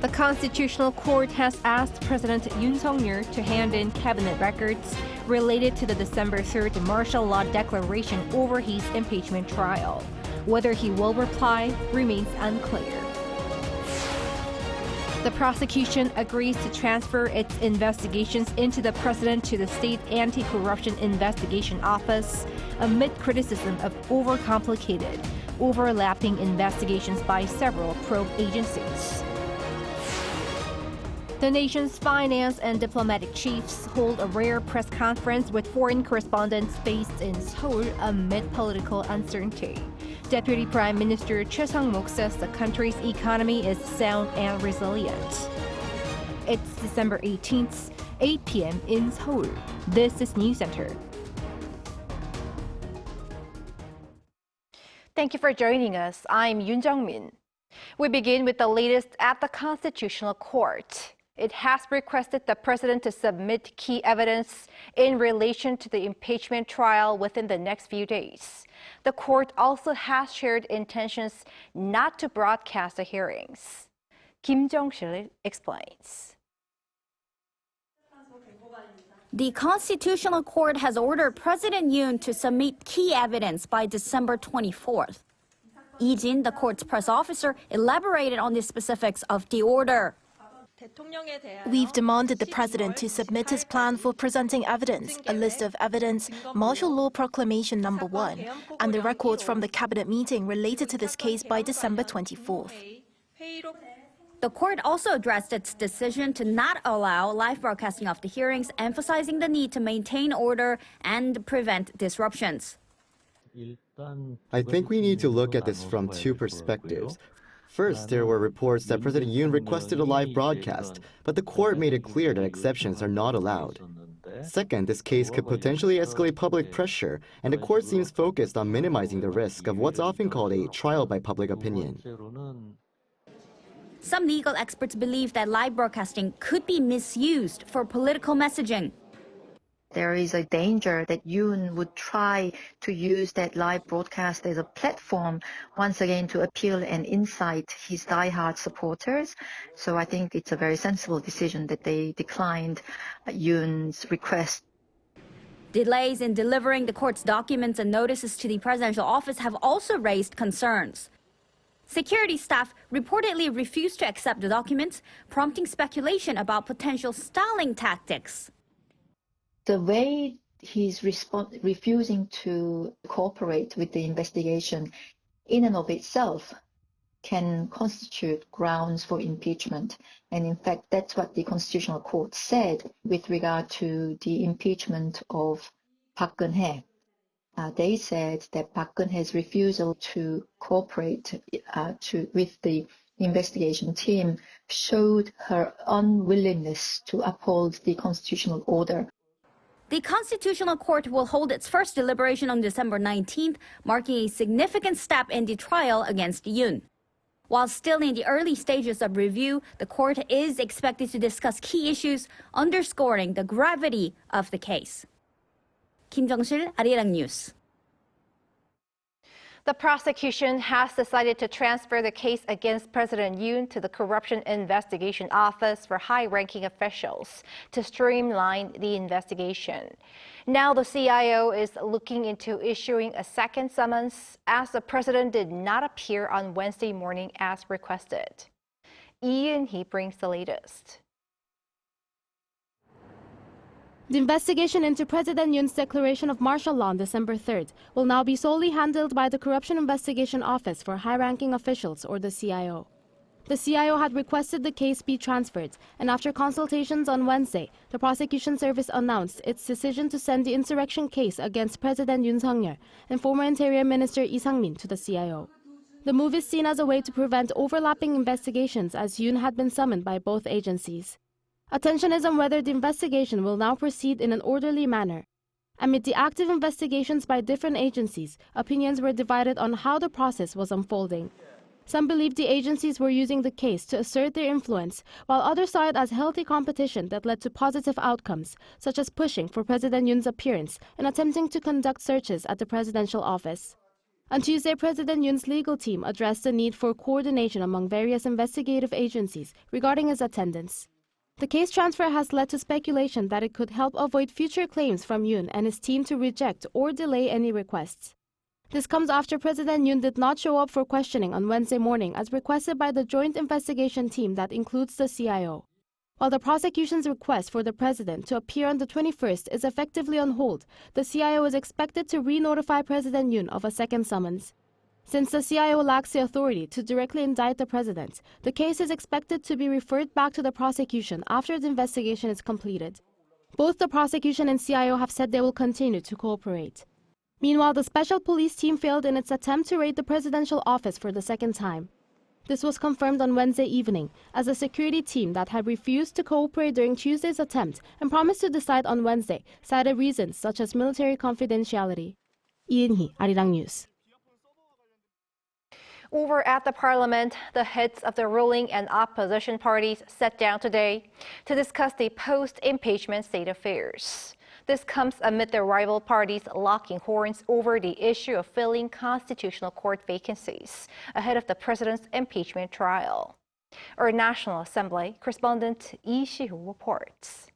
The Constitutional Court has asked President Yoon to hand in cabinet records related to the December 3rd martial law declaration over his impeachment trial. Whether he will reply remains unclear. The prosecution agrees to transfer its investigations into the president to the State Anti-Corruption Investigation Office amid criticism of overcomplicated, overlapping investigations by several probe agencies. The nation's finance and diplomatic chiefs hold a rare press conference with foreign correspondents based in Seoul amid political uncertainty. Deputy Prime Minister Choi Sang-mok says the country's economy is sound and resilient. It's December 18th, 8 p.m. in Seoul. This is Newscenter. Thank you for joining us. I'm Yoon Jung-min. We begin with the latest at the Constitutional Court. It has requested the president to submit key evidence in relation to the impeachment trial within the next few days. The court also has shared intentions not to broadcast the hearings. Kim Jong-sil explains. The Constitutional Court has ordered President Yoon to submit key evidence by December 24th. Lee Jin, the court's press officer, elaborated on the specifics of the order. We've demanded the president to submit his plan for presenting evidence, a list of evidence, martial law proclamation number 1, and the records from the cabinet meeting related to this case by December 24th. The court also addressed its decision to not allow live broadcasting of the hearings, emphasizing the need to maintain order and prevent disruptions. I think we need to look at this from two perspectives. First, there were reports that President Yoon requested a live broadcast, but the court made it clear that exceptions are not allowed. Second, this case could potentially escalate public pressure, and the court seems focused on minimizing the risk of what's often called a trial by public opinion. Some legal experts believe that live broadcasting could be misused for political messaging. There is a danger that Yoon would try to use that live broadcast as a platform once again to appeal and incite his diehard supporters. So I think it's a very sensible decision that they declined Yoon's request. Delays in delivering the court's documents and notices to the presidential office have also raised concerns. Security staff reportedly refused to accept the documents, prompting speculation about potential stalling tactics. The way he's refusing to cooperate with the investigation in and of itself can constitute grounds for impeachment. And in fact, that's what the Constitutional Court said with regard to the impeachment of Park Geun-hye. They said that Park Geun-hye's refusal to cooperate with the investigation team showed her unwillingness to uphold the constitutional order. The Constitutional Court will hold its first deliberation on December 19th, marking a significant step in the trial against Yoon. While still in the early stages of review, the court is expected to discuss key issues, underscoring the gravity of the case. Kim Jong-sil, Arirang News. The prosecution has decided to transfer the case against President Yoon to the Corruption Investigation Office for high-ranking officials to streamline the investigation. Now the CIO is looking into issuing a second summons as the president did not appear on Wednesday morning as requested. Lee Eun-hee brings the latest. The investigation into President Yoon's declaration of martial law on December 3rd will now be solely handled by the Corruption Investigation Office for High-Ranking Officials, or the CIO. The CIO had requested the case be transferred, and after consultations on Wednesday, the prosecution service announced its decision to send the insurrection case against President Yoon and former Interior Minister Lee Sang-min to the CIO. The move is seen as a way to prevent overlapping investigations, as Yoon had been summoned by both agencies. Attention is on whether the investigation will now proceed in an orderly manner. Amid the active investigations by different agencies, opinions were divided on how the process was unfolding. Some believed the agencies were using the case to assert their influence, while others saw it as healthy competition that led to positive outcomes, such as pushing for President Yoon's appearance and attempting to conduct searches at the presidential office. On Tuesday, President Yoon's legal team addressed the need for coordination among various investigative agencies regarding his attendance. The case transfer has led to speculation that it could help avoid future claims from Yoon and his team to reject or delay any requests. This comes after President Yoon did not show up for questioning on Wednesday morning as requested by the joint investigation team that includes the CIO. While the prosecution's request for the president to appear on the 21st is effectively on hold, the CIO is expected to re-notify President Yoon of a second summons. Since the CIO lacks the authority to directly indict the president, the case is expected to be referred back to the prosecution after the investigation is completed. Both the prosecution and CIO have said they will continue to cooperate. Meanwhile, the special police team failed in its attempt to raid the presidential office for the second time. This was confirmed on Wednesday evening as a security team that had refused to cooperate during Tuesday's attempt and promised to decide on Wednesday cited reasons such as military confidentiality. 이은희, Arirang News. Over at the Parliament, the heads of the ruling and opposition parties sat down today to discuss the post-impeachment state affairs. This comes amid the rival parties locking horns over the issue of filling constitutional court vacancies ahead of the president's impeachment trial. Our National Assembly correspondent Lee Si-hoo reports.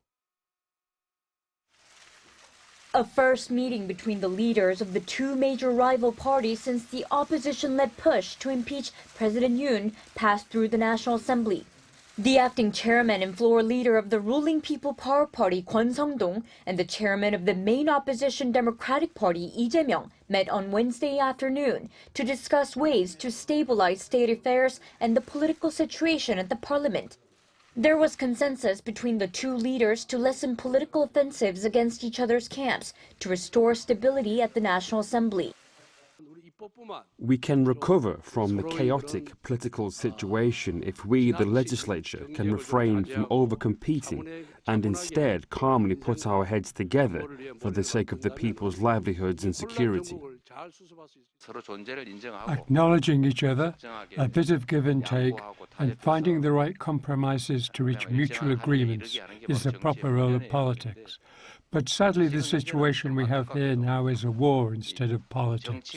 A first meeting between the leaders of the two major rival parties since the opposition-led push to impeach President Yoon passed through the National Assembly. The acting chairman and floor leader of the ruling People Power Party, Kwon Sung-dong, and the chairman of the main opposition Democratic Party, Lee Jae-myung, met on Wednesday afternoon to discuss ways to stabilize state affairs and the political situation at the parliament. There was consensus between the two leaders to lessen political offensives against each other's camps to restore stability at the National Assembly. We can recover from the chaotic political situation if we, the legislature, can refrain from over-competing and instead calmly put our heads together for the sake of the people's livelihoods and security. Acknowledging each other, a bit of give and take, and finding the right compromises to reach mutual agreements is the proper role of politics. But sadly, the situation we have here now is a war instead of politics.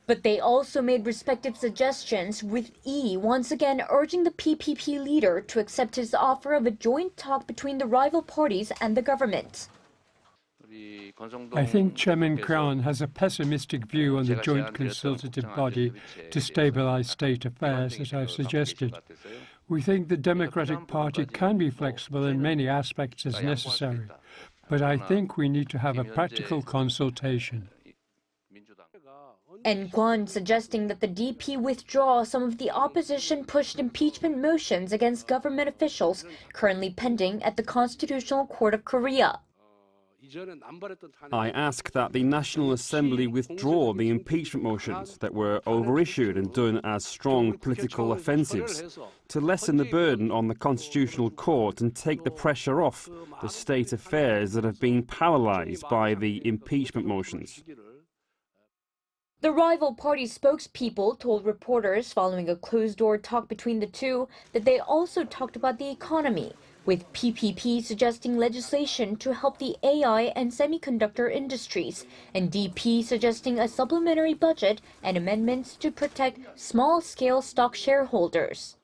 But they also made respective suggestions, with Lee once again urging the PPP leader to accept his offer of a joint talk between the rival parties and the government. I think Chairman Kwon has a pessimistic view on the joint consultative body to stabilize state affairs, as I've suggested. We think the Democratic Party can be flexible in many aspects as necessary, but I think we need to have a practical consultation. And Kwon suggesting that the DP withdraw some of the opposition-pushed impeachment motions against government officials currently pending at the Constitutional Court of Korea. I ask that the National Assembly withdraw the impeachment motions that were overissued and done as strong political offensives to lessen the burden on the Constitutional Court and take the pressure off the state affairs that have been paralyzed by the impeachment motions. The rival party spokespeople told reporters following a closed-door talk between the two that they also talked about the economy, with PPP suggesting legislation to help the AI and semiconductor industries, and DP suggesting a supplementary budget and amendments to protect small-scale stock shareholders.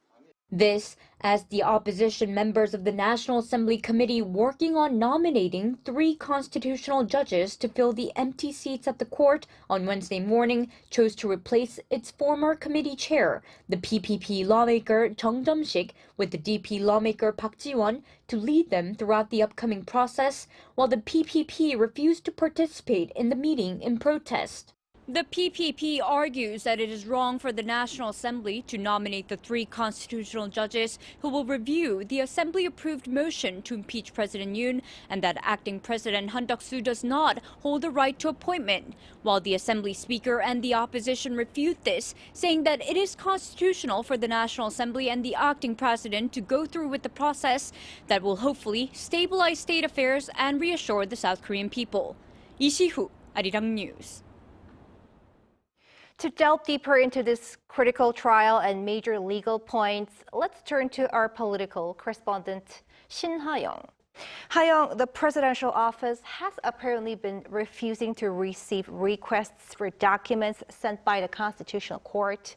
This, as the opposition members of the National Assembly Committee working on nominating 3 constitutional judges to fill the empty seats at the court on Wednesday morning chose to replace its former committee chair, the PPP lawmaker Chung Jum-sik, with the DP lawmaker Park Ji-won to lead them throughout the upcoming process, while the PPP refused to participate in the meeting in protest. The PPP argues that it is wrong for the National Assembly to nominate the 3 constitutional judges who will review the Assembly-approved motion to impeach President Yoon, and that acting President Han Duck-soo does not hold the right to appointment, while the Assembly Speaker and the opposition refute this, saying that it is constitutional for the National Assembly and the acting president to go through with the process that will hopefully stabilize state affairs and reassure the South Korean people. Lee Si-hoo, Arirang News. To delve deeper into this critical trial and major legal points, let's turn to our political correspondent, Shin Ha-young. Ha-young, the presidential office has apparently been refusing to receive requests for documents sent by the Constitutional Court.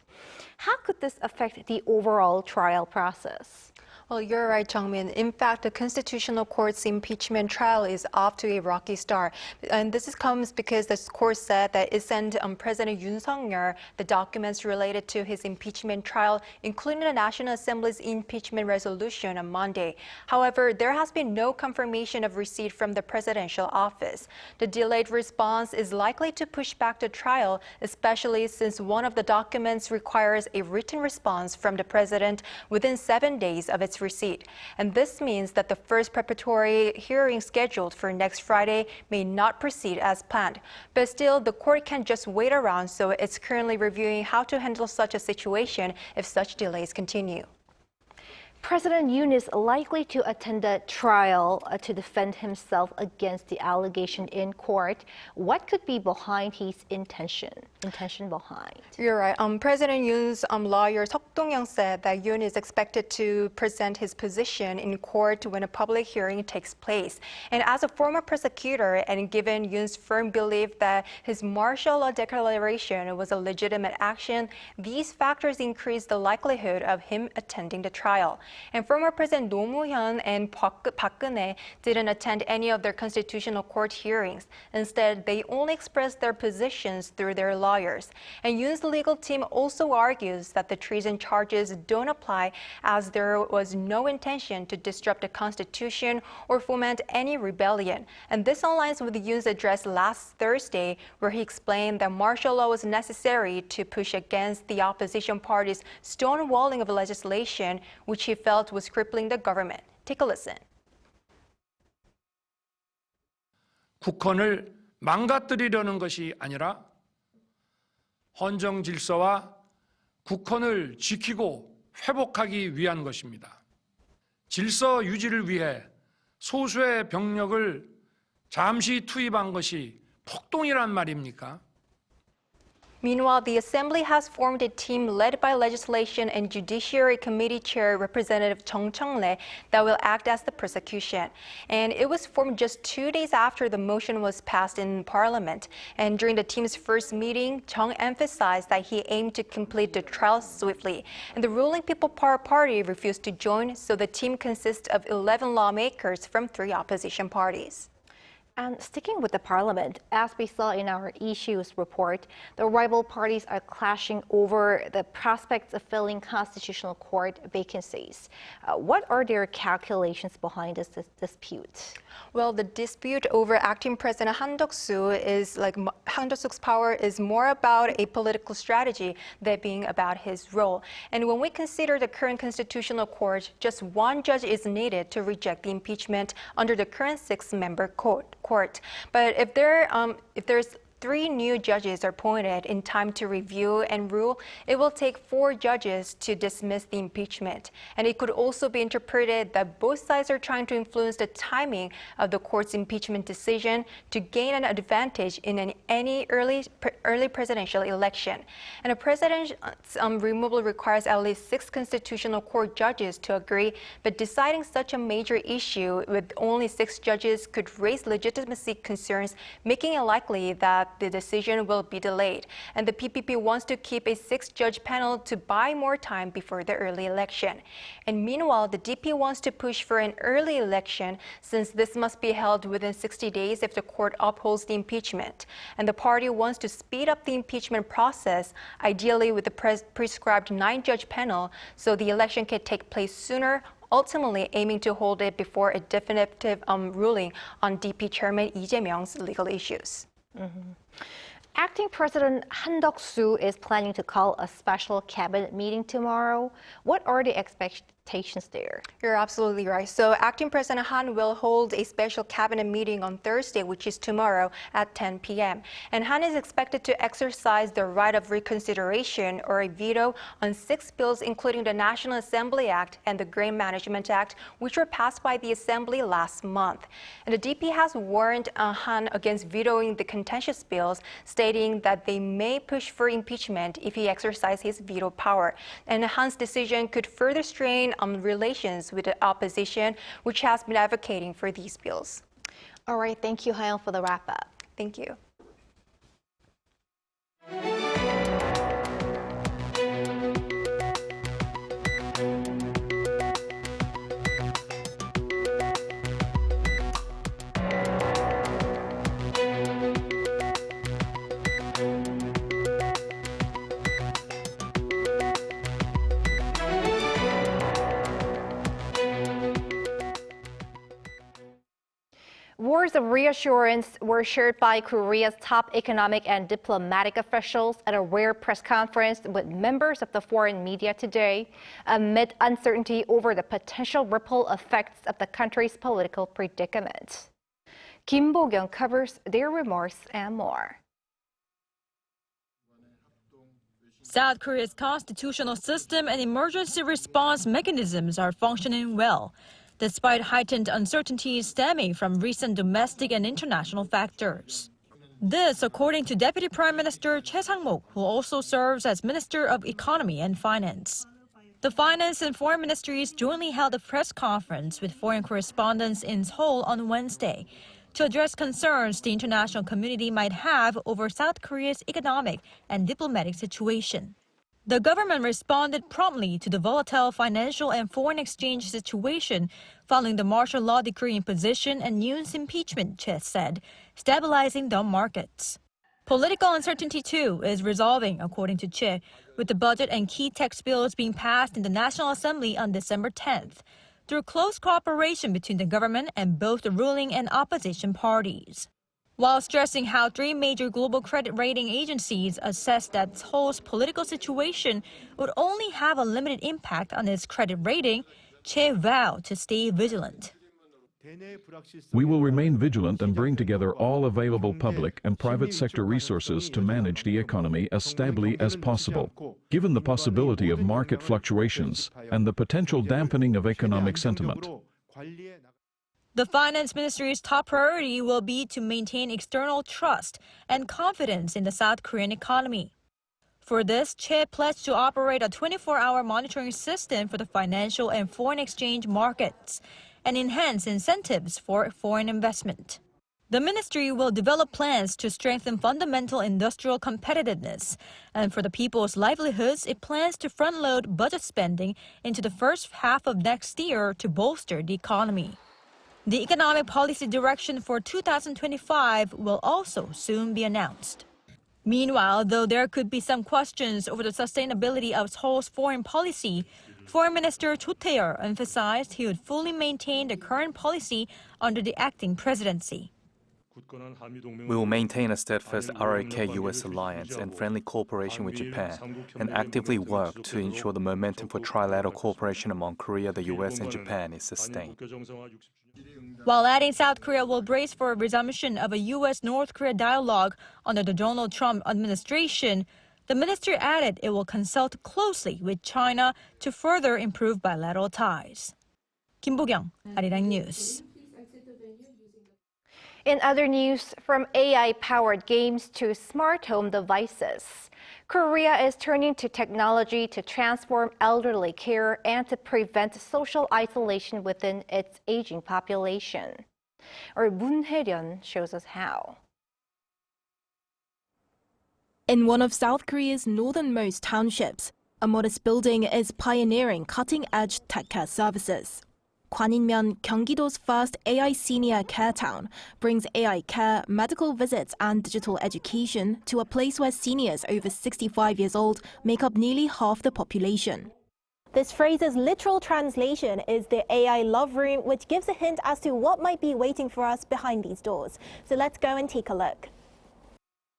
How could this affect the overall trial process? Well, you're right, Jungmin. In fact, the Constitutional Court's impeachment trial is off to a rocky start. And this comes because the court said that it sent President Yoon Suk-yeol the documents related to his impeachment trial, including the National Assembly's impeachment resolution on Monday. However, there has been no confirmation of receipt from the presidential office. The delayed response is likely to push back the trial, especially since one of the documents requires a written response from the president within 7 days of its receipt. And this means that the first preparatory hearing scheduled for next Friday may not proceed as planned. But still, the court can't just wait around, so it's currently reviewing how to handle such a situation if such delays continue. President Yoon is likely to attend a trial to defend himself against the allegation in court. What could be behind his intention behind? You're right. President Yoon's lawyer Seok Dong-young said that Yoon is expected to present his position in court when a public hearing takes place. And as a former prosecutor, and given Yoon's firm belief that his martial law declaration was a legitimate action, these factors increase the likelihood of him attending the trial. And former President Roh Moo-hyun and Park Geun-hye didn't attend any of their constitutional court hearings. Instead, they only expressed their positions through their lawyers. And Yoon's legal team also argues that the treason charges don't apply, as there was no intention to disrupt the constitution or foment any rebellion. And this aligns with Yoon's address last Thursday, where he explained that martial law was necessary to push against the opposition party's stonewalling of legislation, which he felt was crippling the government. Take a listen. 국헌을 망가뜨리려는 것이 아니라 헌정 질서와 국헌을 지키고 회복하기 위한 것입니다. 질서 유지를 위해 소수의 병력을 잠시 투입한 것이 폭동이란 말입니까? Meanwhile, the Assembly has formed a team led by Legislation and Judiciary Committee Chair Representative Chung Chung-lee that will act as the prosecution. And it was formed just 2 days after the motion was passed in Parliament. And during the team's first meeting, Chung emphasized that he aimed to complete the trial swiftly. And the ruling People Power Party refused to join, so the team consists of 11 lawmakers from 3 opposition parties. And sticking with the parliament, as we saw in our issues report, the rival parties are clashing over the prospects of filling constitutional court vacancies. What are their calculations behind this dispute? Well, the dispute over acting President Han Duck-soo Han Duck-soo's power is more about a political strategy than being about his role. And when we consider the current constitutional court, just one judge is needed to reject the impeachment under the current 6-member court. But if there's 3 new judges are appointed in time to review and rule, it will take 4 judges to dismiss the impeachment. And it could also be interpreted that both sides are trying to influence the timing of the court's impeachment decision to gain an advantage in any early presidential election. And a president's removal requires at least 6 constitutional court judges to agree, but deciding such a major issue with only 6 judges could raise legitimacy concerns, making it likely that the decision will be delayed. And the PPP wants to keep a 6-judge panel to buy more time before the early election. And meanwhile, the DP wants to push for an early election, since this must be held within 60 days if the court upholds the impeachment. And the party wants to speed up the impeachment process, ideally with the prescribed 9-judge panel, so the election can take place sooner, ultimately aiming to hold it before a definitive ruling on DP Chairman Lee Jae-myung's legal issues. Acting President Han Duck-soo is planning to call a special cabinet meeting tomorrow. What are the expectations there? You're absolutely right. So acting President Han will hold a special cabinet meeting on Thursday, which is tomorrow at 10 p.m. And Han is expected to exercise the right of reconsideration or a veto on 6 bills, including the National Assembly Act and the Grain Management Act, which were passed by the Assembly last month. And the DP has warned Han against vetoing the contentious bills, stating that they may push for impeachment if he exercises his veto power. And Han's decision could further strain on relations with the opposition, which has been advocating for these bills. All right, thank you, Haeyoung, for the wrap-up. Thank you. Words of reassurance were shared by Korea's top economic and diplomatic officials at a rare press conference with members of the foreign media today, amid uncertainty over the potential ripple effects of the country's political predicament. Kim Bo-kyung covers their remarks and more. South Korea's constitutional system and emergency response mechanisms are functioning well, despite heightened uncertainties stemming from recent domestic and international factors. This, according to Deputy Prime Minister Choi Sang-mok, who also serves as Minister of Economy and Finance. The Finance and Foreign Ministries jointly held a press conference with foreign correspondents in Seoul on Wednesday to address concerns the international community might have over South Korea's economic and diplomatic situation. The government responded promptly to the volatile financial and foreign exchange situation following the martial law decree imposition and Yoon's impeachment, Choi said, stabilizing the markets. Political uncertainty, too, is resolving, according to Choi, with the budget and key tax bills being passed in the National Assembly on December 10th, through close cooperation between the government and both the ruling and opposition parties. While stressing how three major global credit rating agencies assessed that Seoul's political situation would only have a limited impact on its credit rating, Choi vowed to stay vigilant. We will remain vigilant and bring together all available public and private sector resources to manage the economy as stably as possible, given the possibility of market fluctuations and the potential dampening of economic sentiment. The Finance Ministry's top priority will be to maintain external trust and confidence in the South Korean economy. For this, Choi pledged to operate a 24-hour monitoring system for the financial and foreign exchange markets and enhance incentives for foreign investment. The ministry will develop plans to strengthen fundamental industrial competitiveness, and for the people's livelihoods, it plans to front-load budget spending into the first half of next year to bolster the economy. The economic policy direction for 2025 will also soon be announced. Meanwhile, though there could be some questions over the sustainability of Seoul's foreign policy, Foreign Minister Cho Tae-yeol emphasized he would fully maintain the current policy under the acting presidency. We will maintain a steadfast ROK-US alliance and friendly cooperation with Japan and actively work to ensure the momentum for trilateral cooperation among Korea, the US, and Japan is sustained. While adding South Korea will brace for a resumption of a U.S.-North Korea dialogue under the Donald Trump administration, the ministry added it will consult closely with China to further improve bilateral ties. Kim Bo-kyung, Arirang News. In other news, from AI-powered games to smart home devices, Korea is turning to technology to transform elderly care and to prevent social isolation within its aging population. Our Moon Hae-ryun shows us how. In one of South Korea's northernmost townships, a modest building is pioneering cutting-edge tech care services. Gwaninmyeon, Gyeonggi-do's first AI senior care town, brings AI care, medical visits and digital education to a place where seniors over 65 years old make up nearly half the population. This phrase's literal translation is the AI love room, which gives a hint as to what might be waiting for us behind these doors. So let's go and take a look.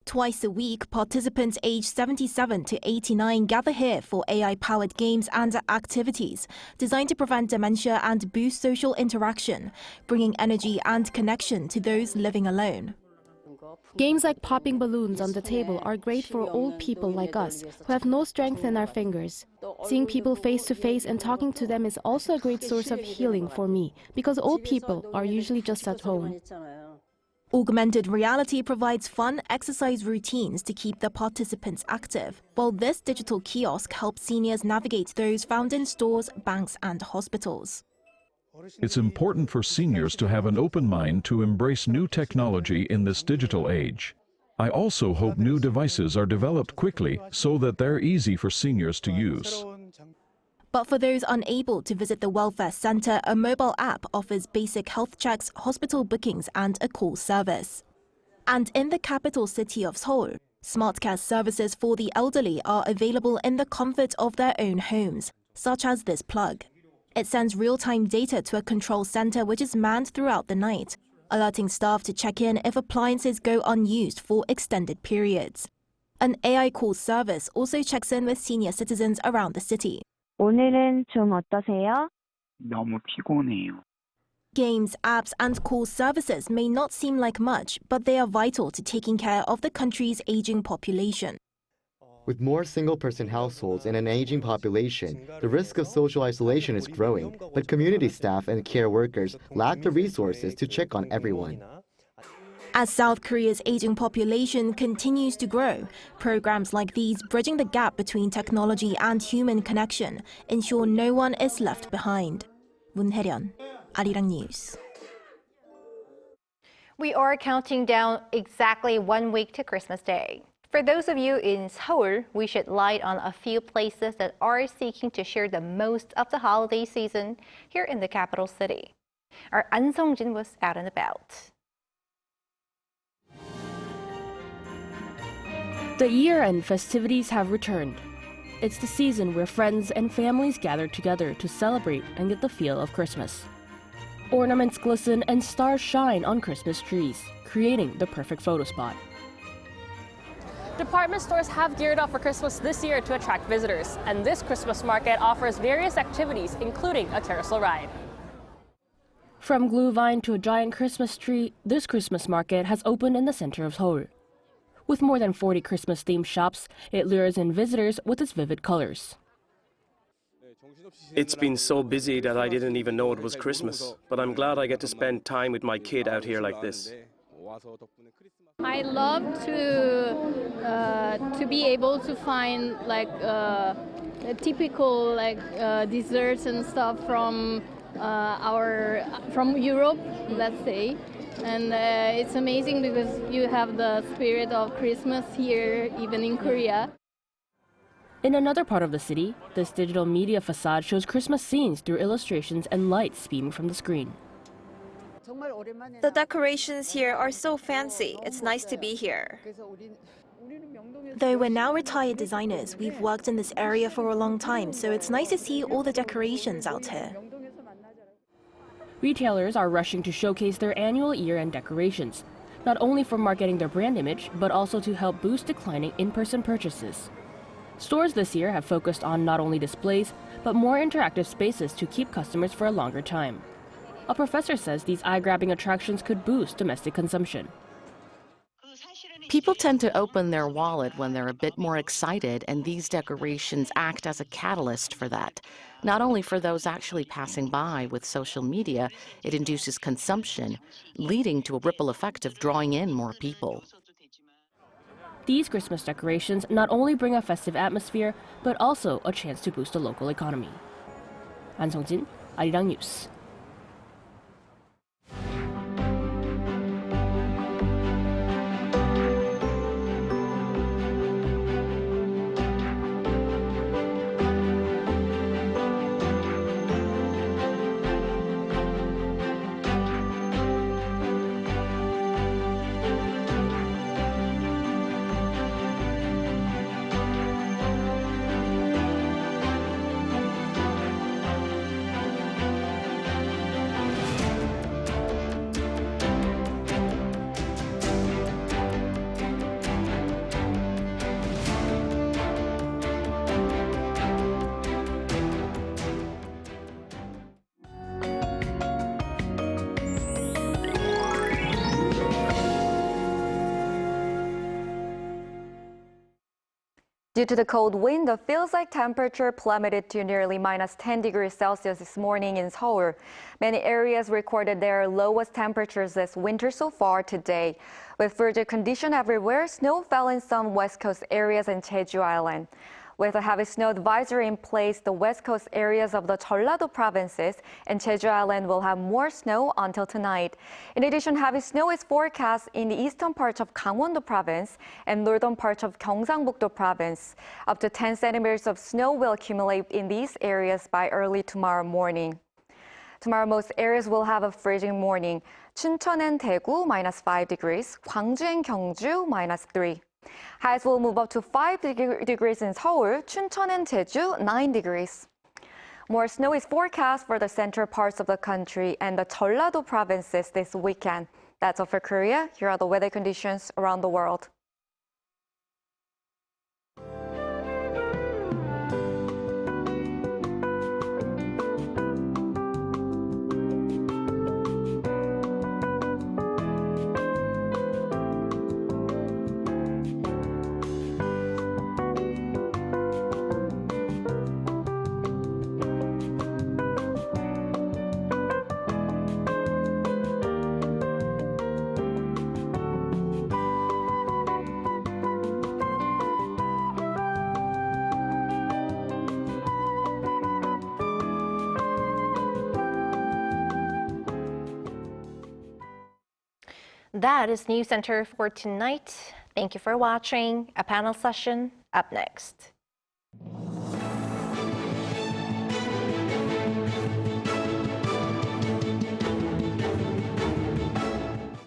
Twice a week, participants aged 77 to 89 gather here for AI-powered games and activities designed to prevent dementia and boost social interaction, bringing energy and connection to those living alone. Games like popping balloons on the table are great for old people like us who have no strength in our fingers. Seeing people face to face and talking to them is also a great source of healing for me because old people are usually just at home. Augmented reality provides fun exercise routines to keep the participants active, while this digital kiosk helps seniors navigate those found in stores, banks, and hospitals. It's important for seniors to have an open mind to embrace new technology in this digital age. I also hope new devices are developed quickly so that they're easy for seniors to use. But for those unable to visit the welfare center, a mobile app offers basic health checks, hospital bookings, and a call service. And in the capital city of Seoul, smart care services for the elderly are available in the comfort of their own homes, such as this plug. It sends real-time data to a control center which is manned throughout the night, alerting staff to check in if appliances go unused for extended periods. An AI call service also checks in with senior citizens around the city. 오늘은 좀 어떠세요? 너무 피곤해요. Games, apps, and call services may not seem like much, but they are vital to taking care of the country's aging population. With more single-person households and an aging population, the risk of social isolation is growing, but community staff and care workers lack the resources to check on everyone. As South Korea's aging population continues to grow, programs like these bridging the gap between technology and human connection ensure no one is left behind. Moon Hae-ryun, Arirang News. We are counting down exactly 1 week to Christmas Day. For those of you in Seoul, we shed light on a few places that are seeking to share the most of the holiday season here in the capital city. Our An Sung-jin was out and about. The year-end festivities have returned. It's the season where friends and families gather together to celebrate and get the feel of Christmas. Ornaments glisten and stars shine on Christmas trees, creating the perfect photo spot. Department stores have geared up for Christmas this year to attract visitors, and this Christmas market offers various activities, including a carousel ride. From glue vine to a giant Christmas tree, this Christmas market has opened in the center of Seoul. With more than 40 Christmas-themed shops, it lures in visitors with its vivid colors. It's been so busy that I didn't even know it was Christmas, but I'm glad I get to spend time with my kid out here like this. I love to be able to find typical desserts and stuff from Europe, let's say. And it's amazing because you have the spirit of Christmas here, even in Korea. In another part of the city, this digital media facade shows Christmas scenes through illustrations and lights beaming from the screen. The decorations here are so fancy. It's nice to be here. Though we're now retired designers, we've worked in this area for a long time, so it's nice to see all the decorations out here. Retailers are rushing to showcase their annual year-end decorations, not only for marketing their brand image, but also to help boost declining in-person purchases. Stores this year have focused on not only displays, but more interactive spaces to keep customers for a longer time. A professor says these eye-grabbing attractions could boost domestic consumption. People tend to open their wallet when they're a bit more excited, and these decorations act as a catalyst for that. Not only for those actually passing by with social media, it induces consumption, leading to a ripple effect of drawing in more people. These Christmas decorations not only bring a festive atmosphere, but also a chance to boost the local economy. An Sung-jin, Arirang News. Due to the cold wind, the feels-like temperature plummeted to nearly -10 degrees Celsius this morning in Seoul. Many areas recorded their lowest temperatures this winter so far today. With frigid condition everywhere, snow fell in some West Coast areas and Jeju Island. With a heavy snow advisory in place, the West Coast areas of the Jeolla-do provinces and Jeju Island will have more snow until tonight. In addition, heavy snow is forecast in the eastern parts of Gangwon-do province and northern parts of Gyeongsang-buk-do province. Up to 10 centimeters of snow will accumulate in these areas by early tomorrow morning. Tomorrow, most areas will have a freezing morning. Chuncheon and Daegu, -5 degrees. Gwangju and Gyeongju, -3. Highs will move up to 5 degrees in Seoul, Chuncheon and Jeju, 9 degrees. More snow is forecast for the central parts of the country and the Jeolla-do provinces this weekend. That's all for Korea. Here are the weather conditions around the world. That is Newscenter for tonight. Thank you for watching. A panel session up next.